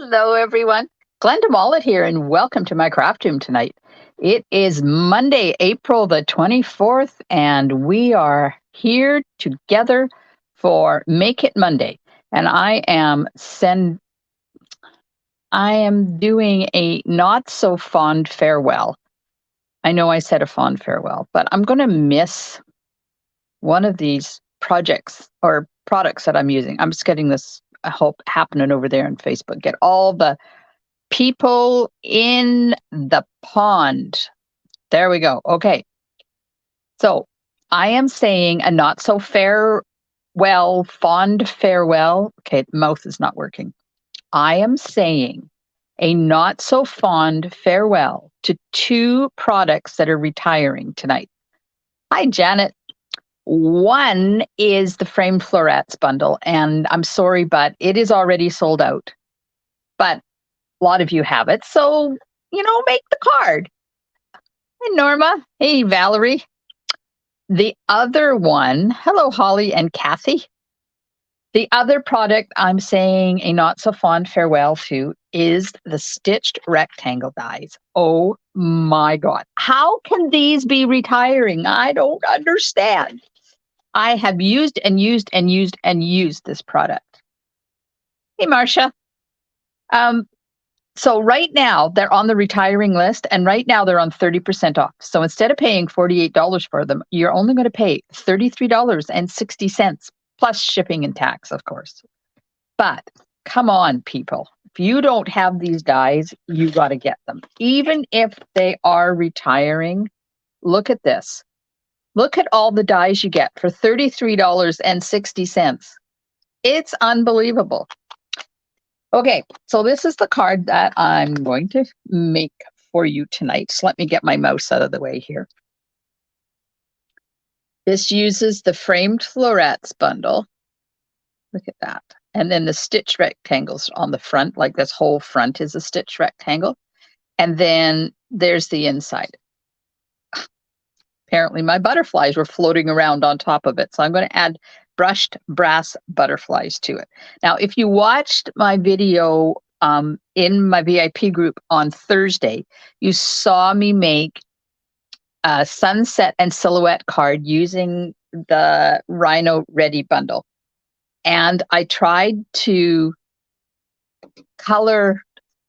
Hello, everyone. Glenda Mollet here, and welcome to my craft room tonight. It is Monday, April the 24th, and we are here together for Make It Monday. And I am doing a not so fond farewell. I know I said a fond farewell, but I'm going to miss one of these projects or products that I'm using. I'm just getting this, I hope, happening over there on Facebook. Get all the people in the pond. There we go. Okay. So I am saying a not so farewell, fond farewell. Okay, mouth is not working. I am saying a not so fond farewell to two products that are retiring tonight. Hi, Janet. One is the Framed Florets bundle, and I'm sorry, but it is already sold out. But a lot of you have it, so, make the card. Hey, Norma. Hey, Valerie. The other one, hello, Holly and Kathy. The other product I'm saying a not so fond farewell to is the stitched rectangle dies. Oh my God. How can these be retiring? I don't understand. I have used and used and used and used this product. Hey, Marcia. So right now they're on the retiring list, and right now they're on 30% off. So instead of paying $48 for them, you're only going to pay $33.60 plus shipping and tax, of course. But come on, people. If you don't have these dies, you got to get them. Even if they are retiring, look at this. Look at all the dies you get for $33.60. It's unbelievable. Okay, so this is the card that I'm going to make for you tonight. So let me get my mouse out of the way here. This uses the Framed Florets bundle. Look at that. And then the stitch rectangles on the front, like this whole front is a stitch rectangle. And then there's the inside. Apparently my butterflies were floating around on top of it. So I'm going to add brushed brass butterflies to it. Now, if you watched my video in my VIP group on Thursday, you saw me make a sunset and silhouette card using the Rhino Ready bundle. And I tried to color.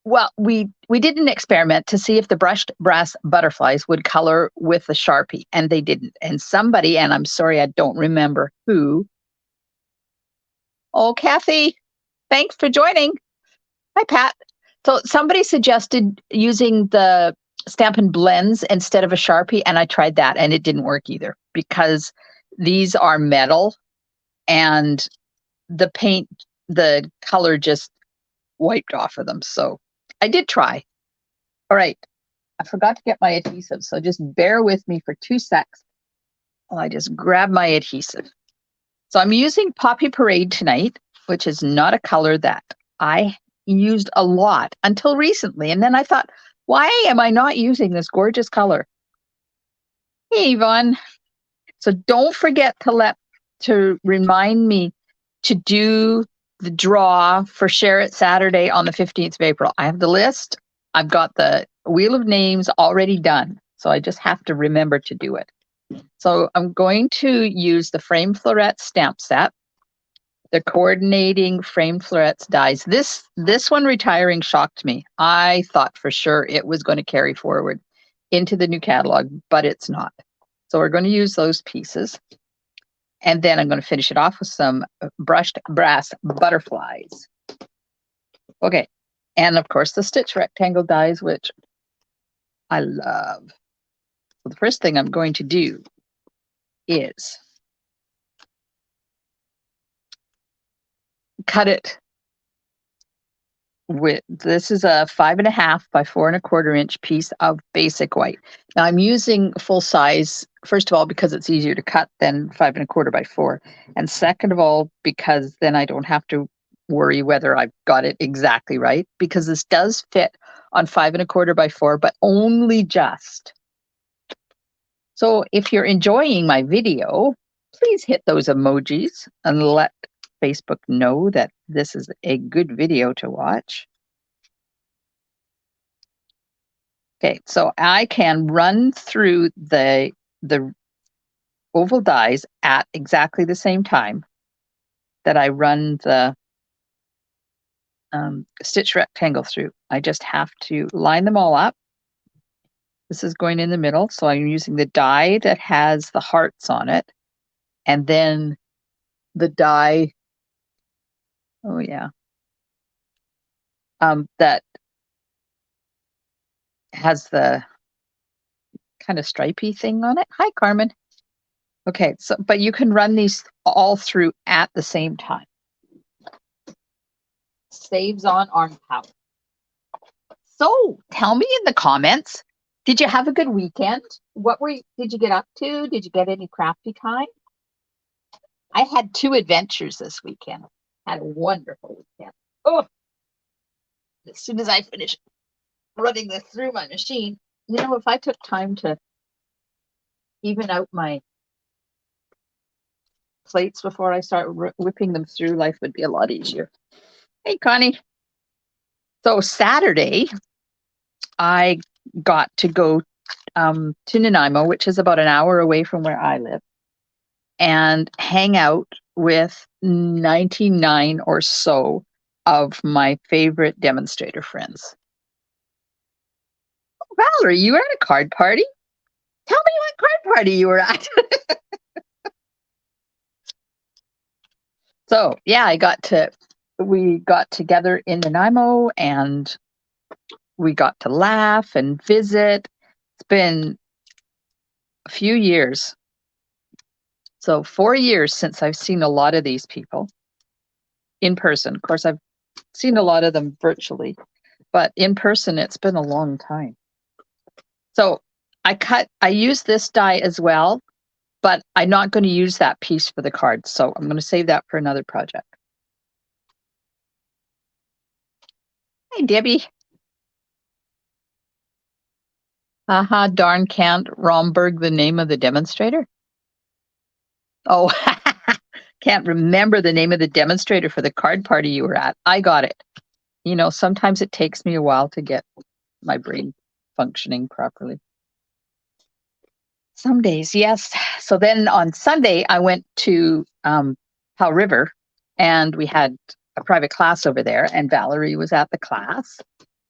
Well, we did an experiment to see if the brushed brass butterflies would color with the Sharpie, and they didn't. And somebody, and I'm sorry, I don't remember who. Oh, Kathy, thanks for joining. Hi, Pat. So somebody suggested using the Stampin' Blends instead of a Sharpie, and I tried that, and it didn't work either because these are metal, and the paint, the color just wiped off of them. So I did try. All right. I forgot to get my adhesive, so just bear with me for 2 secs while I just grab my adhesive. So I'm using Poppy Parade tonight, which is not a color that I used a lot until recently. And then I thought, why am I not using this gorgeous color? Hey, Yvonne. So don't forget to remind me to do the draw for Share It Saturday on the 15th of April. I have the list. I've got the wheel of names already done. So I just have to remember to do it. So I'm going to use the Framed Florets stamp set, the coordinating Framed Florets dies. This one retiring shocked me. I thought for sure it was going to carry forward into the new catalog, but it's not. So we're going to use those pieces. And then I'm going to finish it off with some brushed brass butterflies. Okay. And of course, the stitch rectangle dies, which I love. So the first thing I'm going to do is cut it with, this is a 5.5 by 4.25 inch piece of basic white. Now I'm using full size, first of all, because it's easier to cut than 5.25 by 4. And second of all, because then I don't have to worry whether I've got it exactly right, because this does fit on 5.25 by 4, but only just. So if you're enjoying my video, please hit those emojis and let Facebook know that this is a good video to watch. Okay, so I can run through the oval dies at exactly the same time that I run the stitch rectangle through. I just have to line them all up. This is going in the middle, so I'm using the die that has the hearts on it, and then the die, oh yeah, that has the kind of stripy thing on it. Hi, Carmen. Okay, so but you can run these all through at the same time. Saves on arm power. So tell me in the comments, did you have a good weekend? Did you get up to? Did you get any crafty time? I had 2 adventures this weekend. Had a wonderful weekend. Oh, as soon as I finish running this through my machine, if I took time to even out my plates before I start whipping them through, life would be a lot easier. Hey, Connie. So Saturday, I got to go to Nanaimo, which is about an hour away from where I live, and hang out with 99 or so of my favorite demonstrator friends. Oh, Valerie, you were at a card party? Tell me what card party you were at. So yeah, we got together in Nanaimo and we got to laugh and visit. It's been a few years. So 4 years since I've seen a lot of these people in person. Of course, I've seen a lot of them virtually, but in person, it's been a long time. So I use this die as well, but I'm not going to use that piece for the card. So I'm going to save that for another project. Hey, Debbie. Darn can't Romberg the name of the demonstrator? Oh, can't remember the name of the demonstrator for the card party you were at. I got it. Sometimes it takes me a while to get my brain functioning properly. Some days, yes. So then on Sunday, I went to Powell River and we had a private class over there, and Valerie was at the class.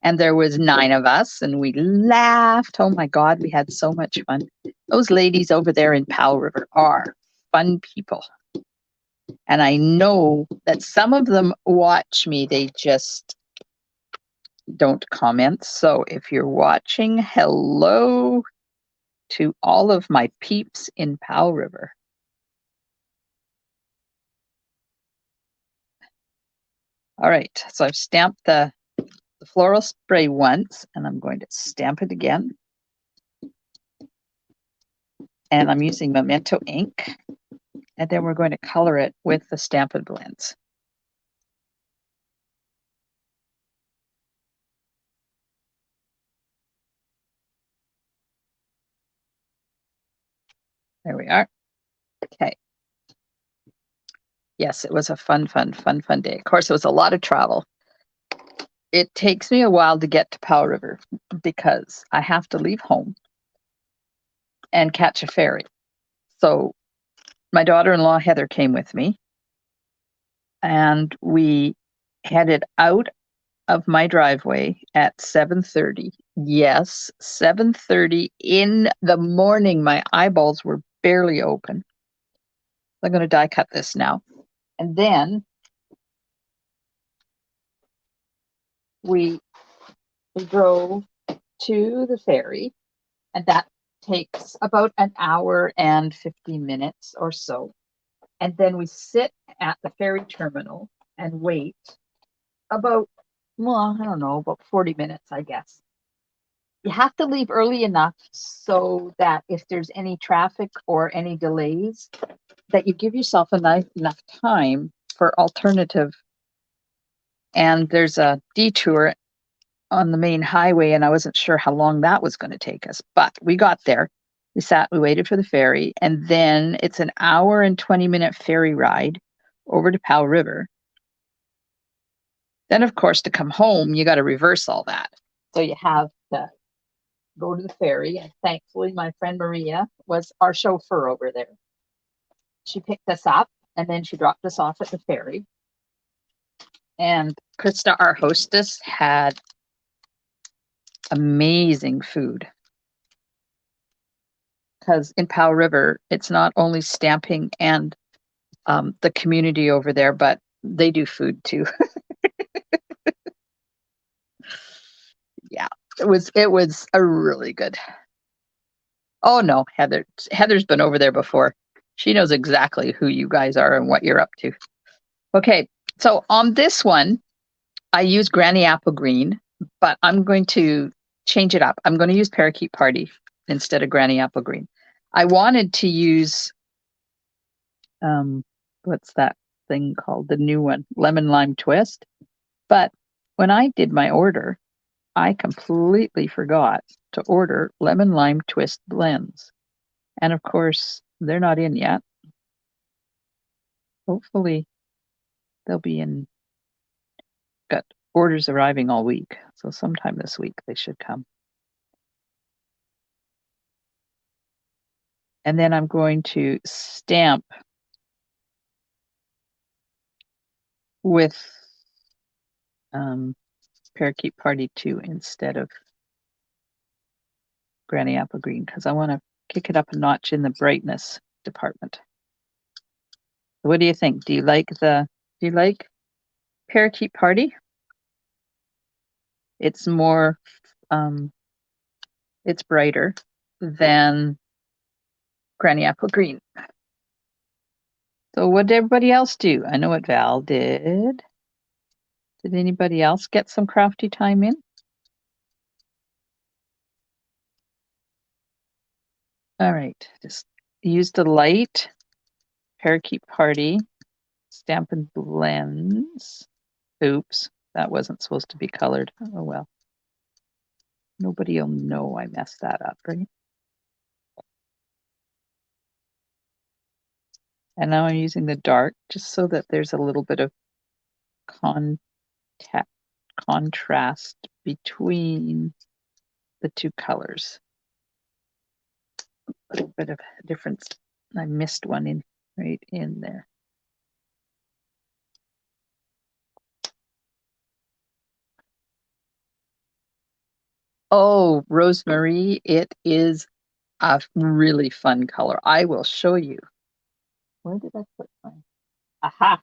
And there was 9 of us and we laughed. Oh my God, we had so much fun. Those ladies over there in Powell River are fun people. And I know that some of them watch me, they just don't comment. So if you're watching, hello to all of my peeps in Powell River. All right, so I've stamped the floral spray once, and I'm going to stamp it again. And I'm using Memento ink, and then we're going to color it with the Stampin' Blends. There we are. Okay. Yes, it was a fun day. Of course, it was a lot of travel. It takes me a while to get to Powell River because I have to leave home and catch a ferry. So my daughter-in-law, Heather, came with me, and we headed out of my driveway at 7:30. Yes, 7:30 in the morning. My eyeballs were barely open. I'm going to die cut this now. And then we drove to the ferry, and that takes about an hour and 15 minutes or so. And then we sit at the ferry terminal and wait about, well, I don't know, about 40 minutes, I guess. You have to leave early enough so that if there's any traffic or any delays, that you give yourself enough time for alternative. And there's a detour on the main highway, and I wasn't sure how long that was going to take us, but we got there. We waited for the ferry, and then it's an hour and 20-minute ferry ride over to Powell River. Then, of course, to come home, you got to reverse all that. So you have the go to the ferry. And thankfully, my friend Maria was our chauffeur over there. She picked us up and then she dropped us off at the ferry. And Krista, our hostess, had amazing food. Because in Powell River, it's not only stamping and the community over there, but they do food too. Yeah, it was a really good. Oh no, Heather's been over there before. She knows exactly who you guys are and what you're up to. Okay, so on this one, I use Granny Apple Green, but I'm going to change it up. I'm going to use Parakeet Party instead of Granny Apple Green. I wanted to use what's that thing called? The new one, Lemon Lime Twist. But when I did my order, I completely forgot to order Lemon Lime Twist blends. And of course, they're not in yet. Hopefully, they'll be in. Got orders arriving all week. So sometime this week, they should come. And then I'm going to stamp with Parakeet Party 2 instead of Granny Apple Green because I want to kick it up a notch in the brightness department. What do you think? Do you like Parakeet Party? It's more it's brighter than Granny Apple Green. So what did everybody else do? I know what Val did. Did anybody else get some crafty time in? All right, just use the light Parakeet Party Stampin' Blends. Oops, that wasn't supposed to be colored. Oh well. Nobody will know I messed that up, right? And now I'm using the dark just so that there's a little bit of contrast between the two colors. A little bit of difference. I missed one in right in there. Oh, Rosemary, it is a really fun color. I will show you. Where did I put mine? Aha.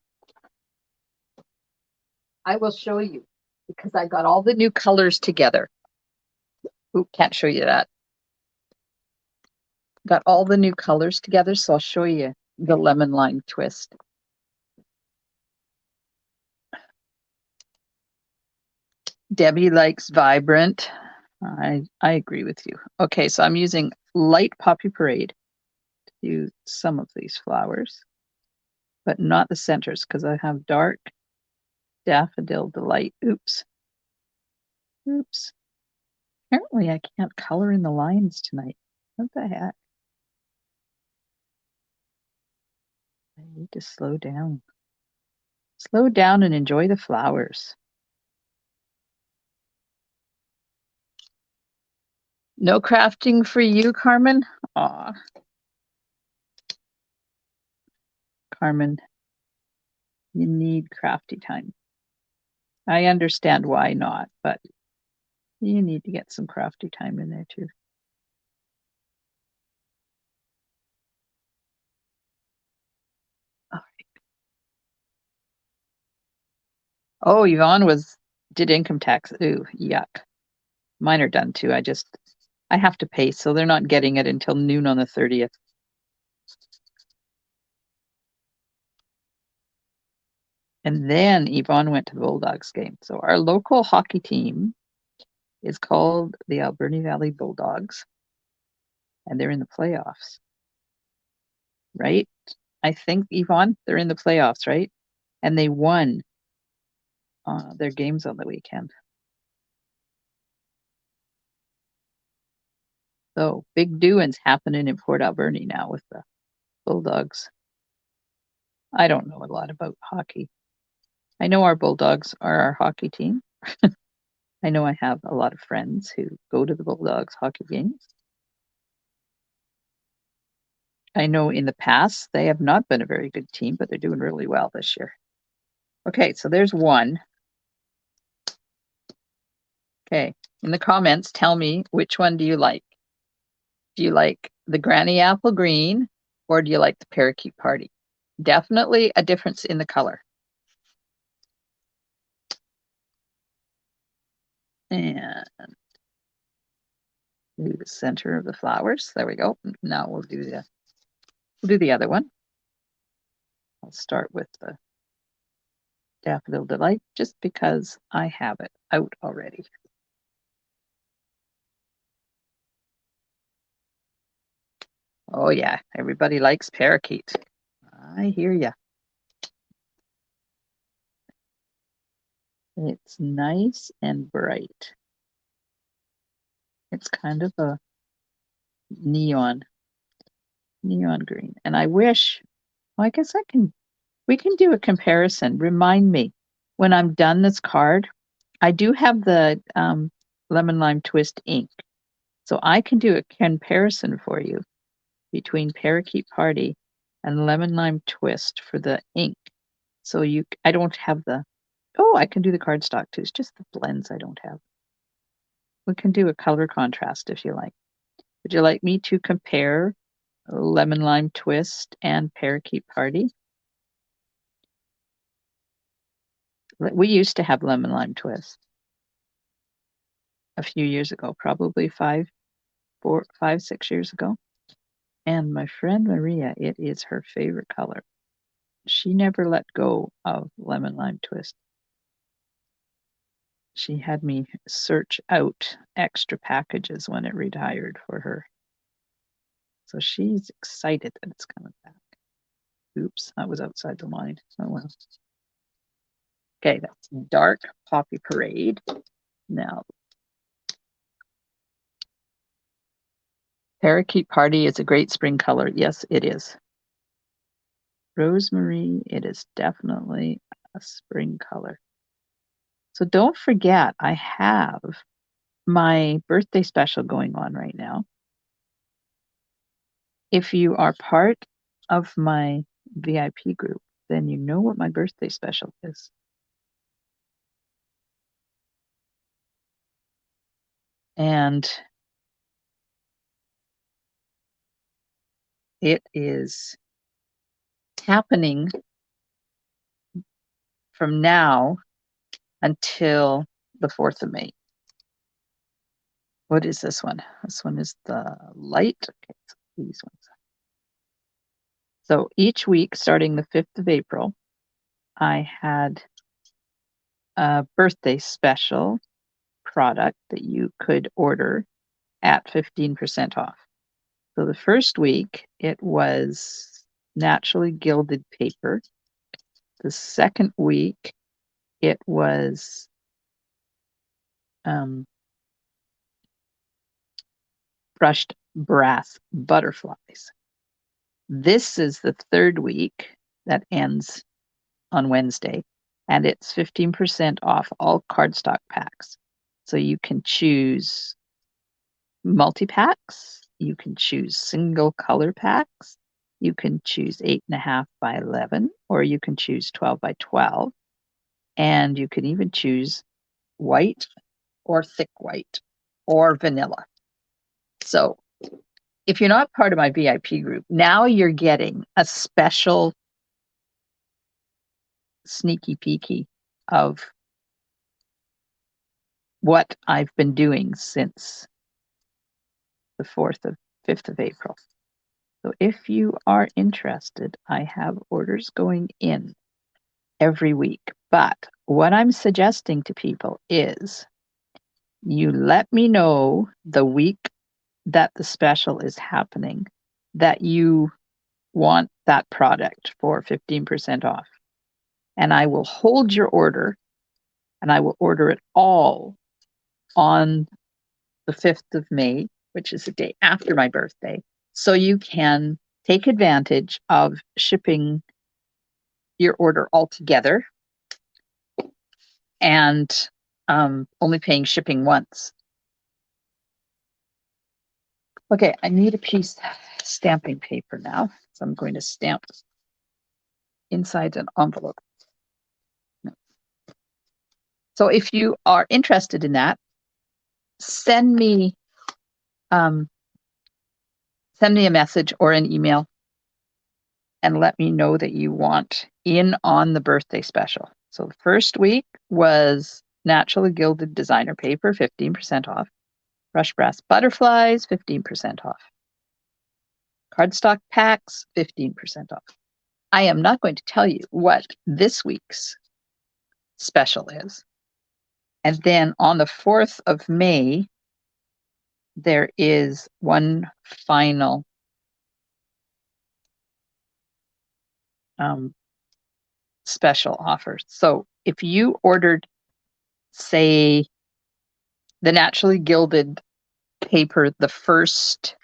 I will show you because I got all the new colors together. Ooh, can't show you that. Got all the new colors together, so I'll show you the lemon lime twist. Debbie likes vibrant. I agree with you. Okay, so I'm using light Poppy Parade to do some of these flowers, but not the centers because I have dark Daffodil Delight. Oops. Oops. Apparently I can't color in the lines tonight. What the heck? I need to slow down. Slow down and enjoy the flowers. No crafting for you, Carmen? Aw. Carmen, you need crafty time. I understand why not, but you need to get some crafty time in there too. All right. Oh, Yvonne did income tax. Ooh, yuck. Mine are done too. I have to pay, so they're not getting it until noon on the 30th. And then Yvonne went to the Bulldogs game. So our local hockey team is called the Alberni Valley Bulldogs, and they're in the playoffs, right? I think, Yvonne, they're in the playoffs, right? And they won their games on the weekend. So big doings happening in Port Alberni now with the Bulldogs. I don't know a lot about hockey. I know our Bulldogs are our hockey team. I know I have a lot of friends who go to the Bulldogs hockey games. I know in the past they have not been a very good team, but they're doing really well this year. Okay, so there's one. Okay, in the comments, tell me which one do you like? Do you like the Granny Apple Green or do you like the Parakeet Party? Definitely a difference in the color. And do the center of the flowers. There we go. Now we'll do the other one. I'll start with the Daffodil Delight just because I have it out already. Oh yeah, everybody likes parakeet. I hear ya. It's nice and bright. It's kind of a neon green. And I wish, well, I guess we can do a comparison. Remind me when I'm done this card. I do have the lemon lime twist ink. So I can do a comparison for you between Parakeet Party and lemon lime twist for the ink. So I don't have I can do the cardstock too. It's just the blends I don't have. We can do a color contrast if you like. Would you like me to compare lemon lime twist and Parakeet Party? We used to have lemon lime twist a few years ago, probably 6 years ago. And my friend Maria, it is her favorite color. She never let go of lemon lime twist. She had me search out extra packages when it retired for her. So she's excited that it's coming back. Oops, that was outside the line. Oh well. Okay, that's Dark Poppy Parade. Now, Parakeet Party is a great spring color. Yes, it is. Rosemary, it is definitely a spring color. So don't forget, I have my birthday special going on right now. If you are part of my VIP group, then you know what my birthday special is. And it is happening from now until the 4th of May. What is this one? This one is the light. Okay, so these ones. So each week, starting the 5th of April, I had a birthday special product that you could order at 15% off. So the first week, it was naturally gilded paper. The second week, it was brushed brass butterflies. This is the third week that ends on Wednesday, and it's 15% off all cardstock packs. So you can choose multi-packs, you can choose single color packs, you can choose 8.5 by 11, or you can choose 12 by 12, and you can even choose white or thick white or vanilla. So if you're not part of my VIP group, now you're getting a special sneaky peeky of what I've been doing since the 5th of April. So if you are interested, I have orders going in every week. But what I'm suggesting to people is you let me know the week that the special is happening that you want that product for 15% off. And I will hold your order and I will order it all on the 5th of May, which is the day after my birthday. So you can take advantage of shipping your order all together. And only paying shipping once. Okay, I need a piece of stamping paper now, so I'm going to stamp inside an envelope. So if you are interested in that, send me a message or an email and let me know that you want in on the birthday special. So the first week was naturally gilded designer paper, 15% off. Brush brass butterflies, 15% off. Cardstock packs, 15% off. I am not going to tell you what this week's special is. And then on the 4th of May, there is one final special offer. So if you ordered, say, the naturally gilded paper the first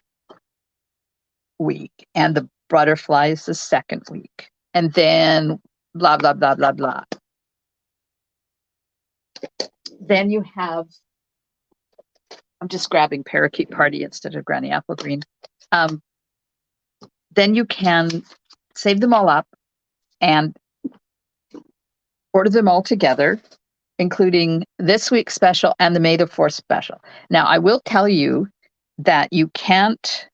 week and the butterflies the second week, and then blah, blah, blah, blah, blah. Then you have, I'm just grabbing Parakeet Party instead of Granny Apple Green. Then you can save them all up and order them all together, including this week's special and the May the 4th special. Now, I will tell you that you can't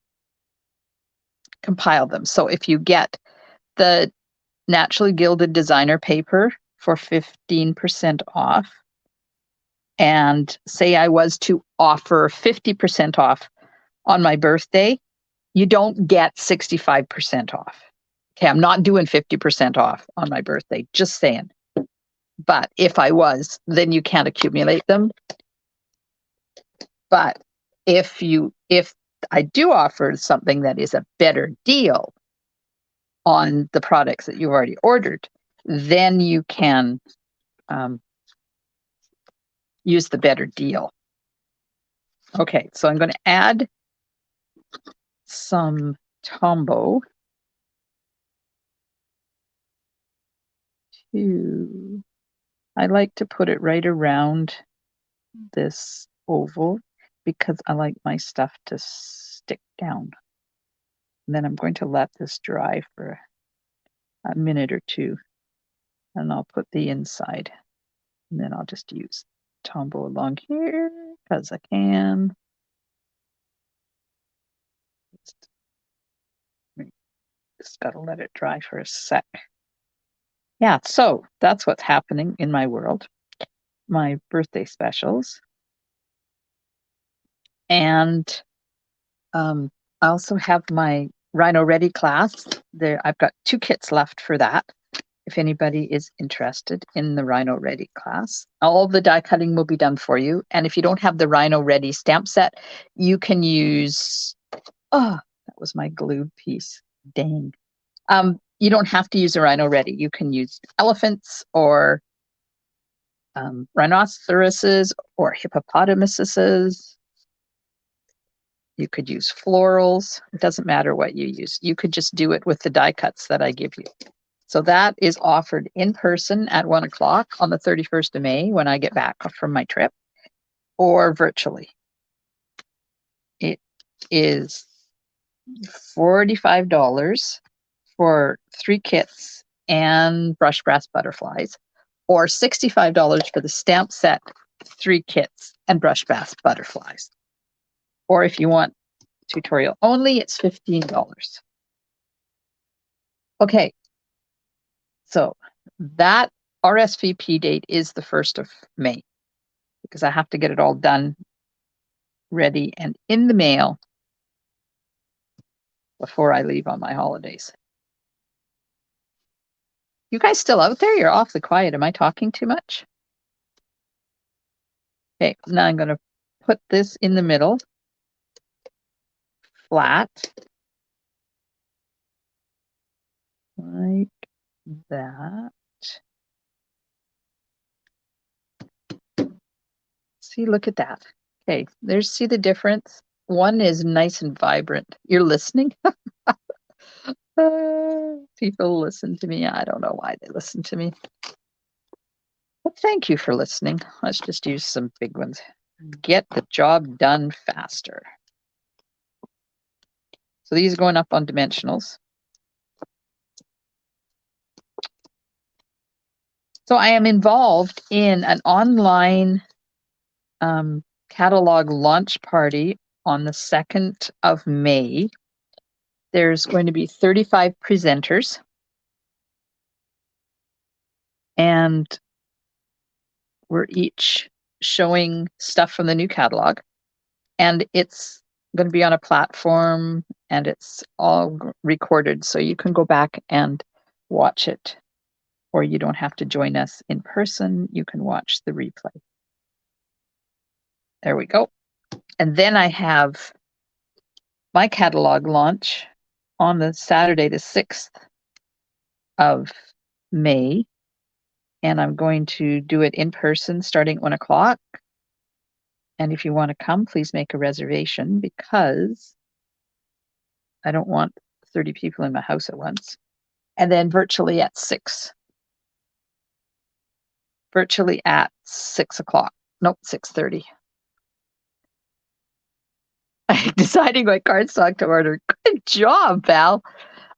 compile them. So if you get the naturally gilded designer paper for 15% off, and say I was to offer 50% off on my birthday, you don't get 65% off. Okay, I'm not doing 50% off on my birthday, just saying. But if I was, then you can't accumulate them. But if I do offer something that is a better deal on the products that you've already ordered, then you can use the better deal. Okay, so I'm going to add some Tombow to, I like to put it right around this oval because I like my stuff to stick down. And then I'm going to let this dry for a minute or two, and I'll put the inside. And then I'll just use Tombow along here because I can. Just got to let it dry for a sec. Yeah, so that's what's happening in my world. My birthday specials. And I also have my Rhino Ready class. I've got 2 kits left for that. If anybody is interested in the Rhino Ready class, all the die cutting will be done for you. And if you don't have the Rhino Ready stamp set, you can use, oh, that was my glue piece. Dang. You don't have to use a Rhino Ready. You can use elephants or rhinoceroses or hippopotamuses. You could use florals. It doesn't matter what you use. You could just do it with the die cuts that I give you. So that is offered in person at 1 o'clock on the 31st of May when I get back from my trip, or virtually. It is $45 for 3 kits and brush brass butterflies, or $65 for the stamp set, 3 kits and brush brass butterflies. Or if you want tutorial only, it's $15. Okay, so that RSVP date is the 1st of May because I have to get it all done, ready, and in the mail before I leave on my holidays. You guys still out there? You're awfully quiet. Am I talking too much? Okay, now I'm going to put this in the middle, flat, like that. See, look at that. Okay, see the difference? One is nice and vibrant. You're listening? People listen to me. I don't know why they listen to me. Well, thank you for listening. Let's just use some big ones. Get the job done faster. So these are going up on dimensionals. So I am involved in an online catalog launch party on the 2nd of May. There's going to be 35 presenters. And we're each showing stuff from the new catalog. And it's going to be on a platform and it's all recorded. So you can go back and watch it. Or you don't have to join us in person. You can watch the replay. There we go. And then I have my catalog launch on the Saturday, the 6th of May. And I'm going to do it in person starting at 1 o'clock. And if you want to come, please make a reservation because I don't want 30 people in my house at once. And then virtually at 6. Virtually at 6 o'clock. Nope, 6:30. I'm deciding what cardstock to order. Good job, Val.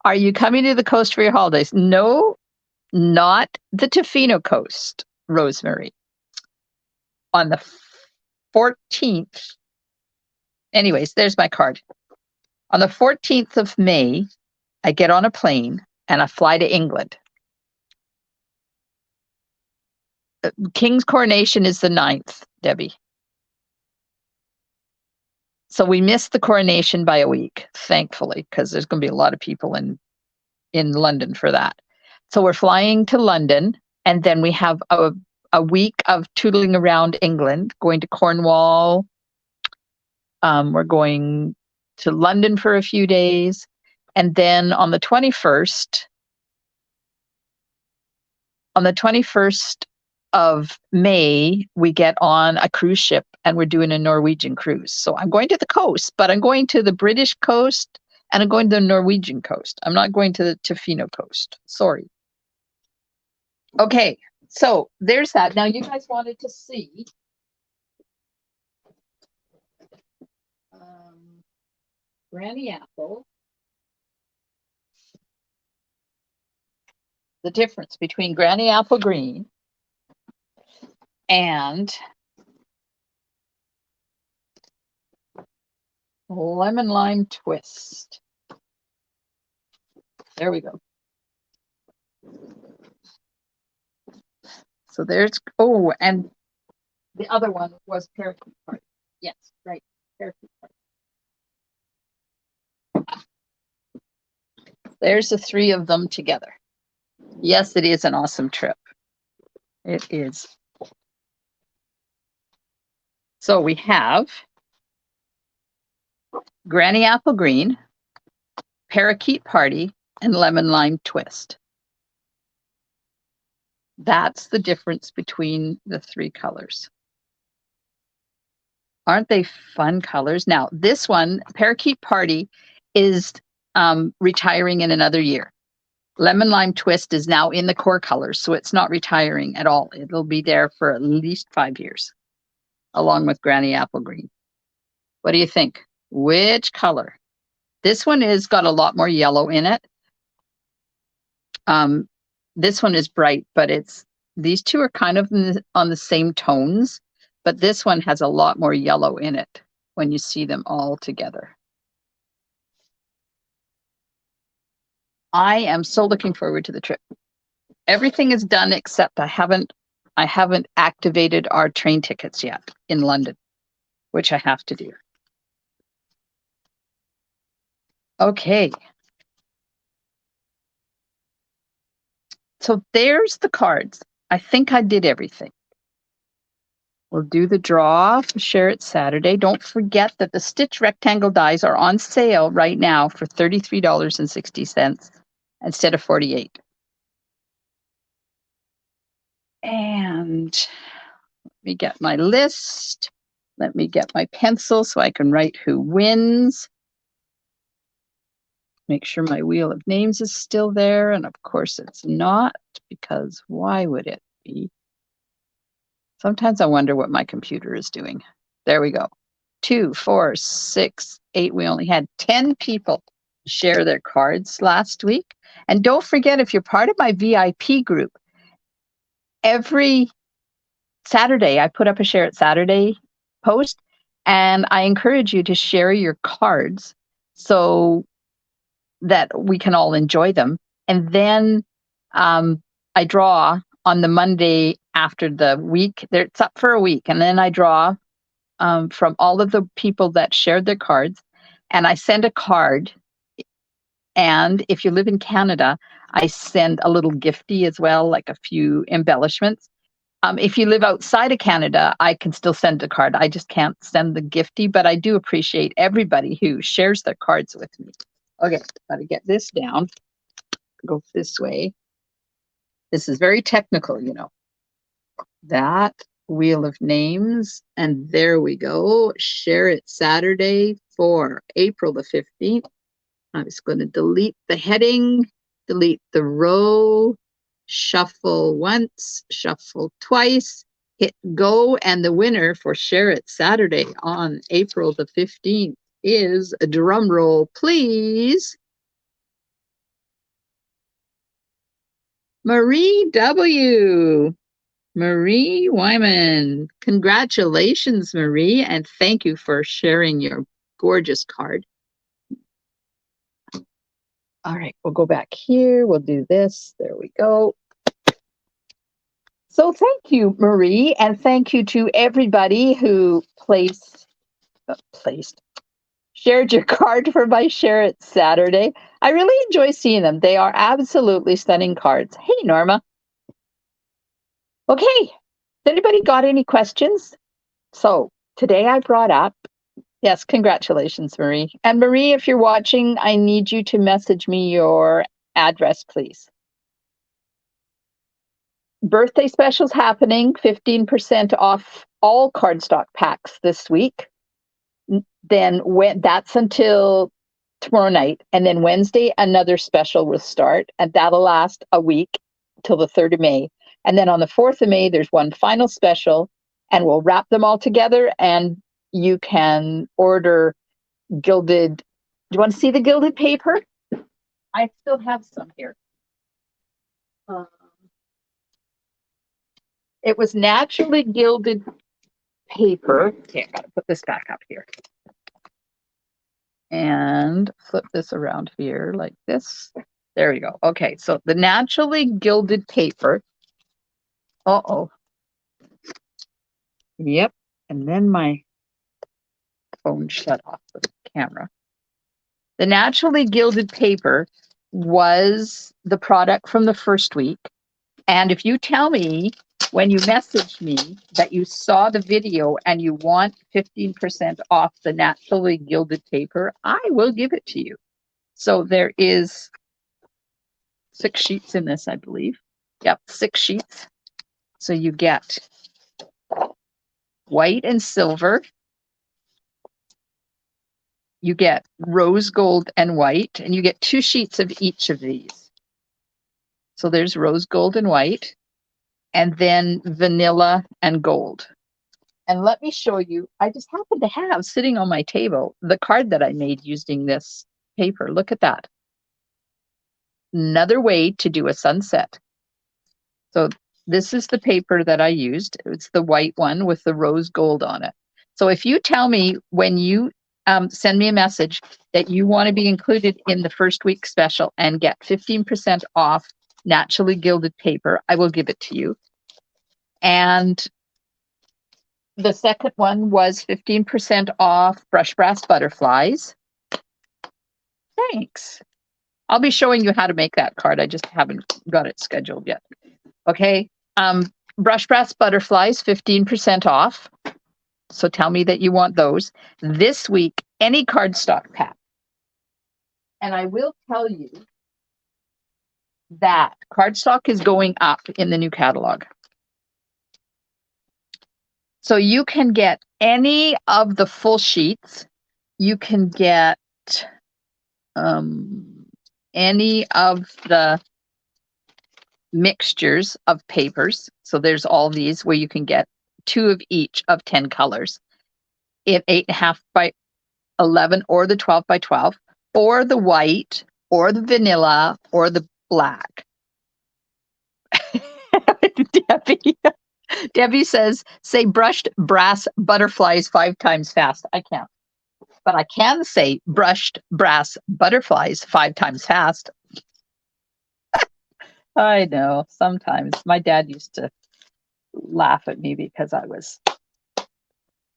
Are you coming to the coast for your holidays? No, not the Tofino coast, Rosemary. On the 14th. Anyways, there's my card. On the 14th of May, I get on a plane and I fly to England. King's coronation is the 9th, Debbie. So we missed the coronation by a week, thankfully, because there's going to be a lot of people in London for that. So we're flying to London, and then we have a week of tootling around England, going to Cornwall. We're going to London for a few days. And then on the 21st of May, we get on a cruise ship and we're doing a Norwegian cruise. So I'm going to the coast, but I'm going to the British coast and I'm going to the Norwegian coast. I'm not going to the Tofino coast. Sorry. Okay, so there's that. Now you guys wanted to see Granny Apple. The difference between Granny Apple Green and Lemon Lime Twist. There we go. So there's, oh, and the other one was Parakeet Party. Yes, right, Parakeet Party. There's the 3 of them together. Yes, it is an awesome trip. It is. So we have Granny Apple Green, Parakeet Party, and Lemon Lime Twist. That's the difference between the 3 colors. Aren't they fun colors? Now, this one, Parakeet Party, is retiring in another year. Lemon Lime Twist is now in the core colors, so it's not retiring at all. It'll be there for at least 5 years, along with Granny Apple Green. What do you think? Which color? This one is got a lot more yellow in it. This one is bright, but these 2 are kind of on the same tones, but this one has a lot more yellow in it when you see them all together. I am so looking forward to the trip. Everything is done except I haven't activated our train tickets yet in London, which I have to do. Okay. So there's the cards. I think I did everything. We'll do the draw for Share It Saturday. Don't forget that the Stitch Rectangle dies are on sale right now for $33.60 instead of $48. And let me get my list. Let me get my pencil so I can write who wins. Make sure my wheel of names is still there. And of course it's not, because why would it be? Sometimes I wonder what my computer is doing. There we go. 2, 4, 6, 8. We only had 10 people share their cards last week. And don't forget, if you're part of my VIP group, every Saturday I put up a Share It Saturday post, and I encourage you to share your cards so that we can all enjoy them. And then I draw on the Monday after the week. It's up for a week. And then I draw from all of the people that shared their cards. And I send a card. And if you live in Canada, I send a little gifty as well, like a few embellishments. If you live outside of Canada, I can still send a card. I just can't send the gifty, but I do appreciate everybody who shares their cards with me. Okay, gotta get this down. Go this way. This is very technical, you know. That wheel of names, and there we go. Share It Saturday for April the 15th. I'm just going to delete the heading, delete the row, shuffle once, shuffle twice, hit go, and the winner for Share It Saturday on April the 15th is, a drum roll, please, Marie W. Marie Wyman. Congratulations, Marie, and thank you for sharing your gorgeous card. All right, we'll go back here. We'll do this. There we go. So thank you, Marie, and thank you to everybody who shared your card for my Share It Saturday. I really enjoy seeing them. They are absolutely stunning cards. Hey, Norma. Okay, anybody got any questions? So today I brought up, yes, congratulations, Marie. And Marie, if you're watching, I need you to message me your address, please. Birthday specials happening, 15% off all cardstock packs this week. Then that's until tomorrow night. And then Wednesday, another special will start, and that'll last a week till the 3rd of May. And then on the 4th of May, there's one final special, and we'll wrap them all together, and you can order gilded. Do you want to see the gilded paper? I still have some here. It was naturally gilded paper. Okay, I gotta put this back up here. And flip this around here like this. There we go. Okay, so the naturally gilded paper. Uh-oh. Yep. And then my phone shut off the camera. The naturally gilded paper was the product from the first week. And if you tell me when you message me that you saw the video and you want 15% off the naturally gilded paper, I will give it to you. So there is 6 sheets in this, I believe. Yep, 6 sheets. So you get white and silver. You get rose gold and white, and you get 2 sheets of each of these. So there's rose gold and white, and then vanilla and gold. And let me show you, I just happen to have sitting on my table the card that I made using this paper. Look at that. Another way to do a sunset. So this is the paper that I used. It's the white one with the rose gold on it. So if you tell me when you send me a message that you want to be included in the first week special and get 15% off naturally gilded paper, I will give it to you. And the second one was 15% off brush brass butterflies. Thanks. I'll be showing you how to make that card. I just haven't got it scheduled yet. Okay. Brush brass butterflies, 15% off. So tell me that you want those. This week, any cardstock pack. And I will tell you that cardstock is going up in the new catalog. So you can get any of the full sheets. You can get any of the mixtures of papers. So there's all these where you can get 2 of each of 10 colors in 8.5 by 11 or the 12 by 12 or the white or the vanilla or the black. Debbie says, say brushed brass butterflies 5 times fast. I can't. But I can say brushed brass butterflies 5 times fast. I know. Sometimes my dad used to laugh at me because I was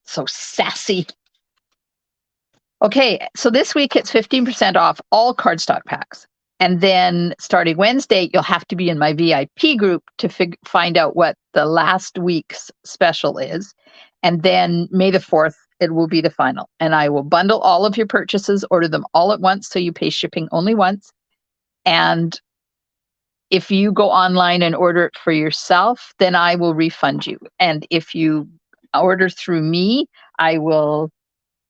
so sassy. Okay, so this week it's 15% off all cardstock packs. And then starting Wednesday, you'll have to be in my VIP group to find out what the last week's special is. And then May the 4th, it will be the final. And I will bundle all of your purchases, order them all at once, so you pay shipping only once. And if you go online and order it for yourself, then I will refund you. And if you order through me, I will,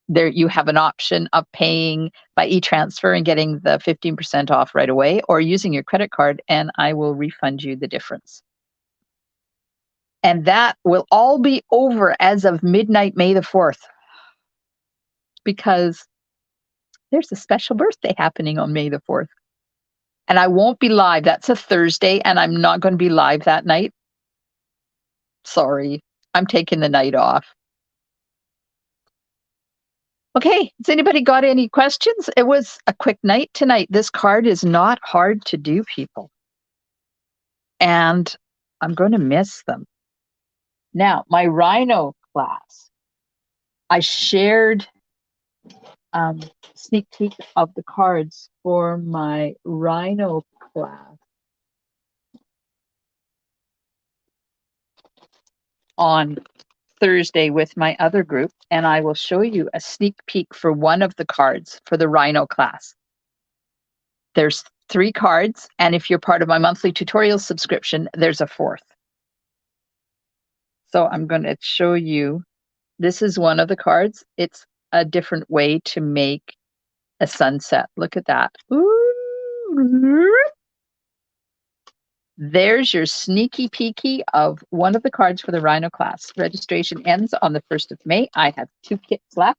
there you have an option of paying by e-transfer and getting the 15% off right away, or using your credit card, and I will refund you the difference. And that will all be over as of midnight, May the 4th, because there's a special birthday happening on May the 4th. And I won't be live. That's a Thursday, and I'm not going to be live that night. Sorry, I'm taking the night off. Okay, has anybody got any questions? It was a quick night tonight. This card is not hard to do, people. And I'm going to miss them. Now, my Rhino class, I shared sneak peek of the cards for my Rhino class on Thursday with my other group, and I will show you a sneak peek for one of the cards for the Rhino class. There's 3 cards, and if you're part of my monthly tutorial subscription, there's a 4th. So I'm going to show you. This is one of the cards. It's a different way to make a sunset. Look at that. Ooh. There's your sneaky peeky of one of the cards for the Rhino class. Registration ends on the 1st of May. I have 2 kits left.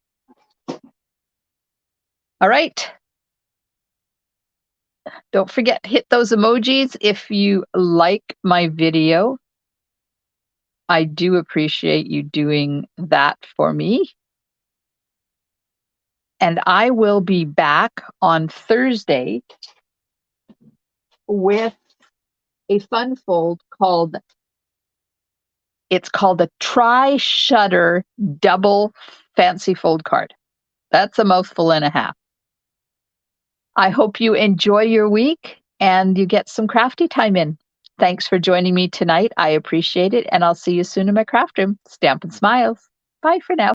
All right. Don't forget, hit those emojis if you like my video. I do appreciate you doing that for me. And I will be back on Thursday with a fun fold called a Tri-Shutter Double Fancy Fold card. That's a mouthful and a half. I hope you enjoy your week and you get some crafty time in. Thanks for joining me tonight. I appreciate it, and I'll see you soon in my craft room. Stampin' Smiles. Bye for now.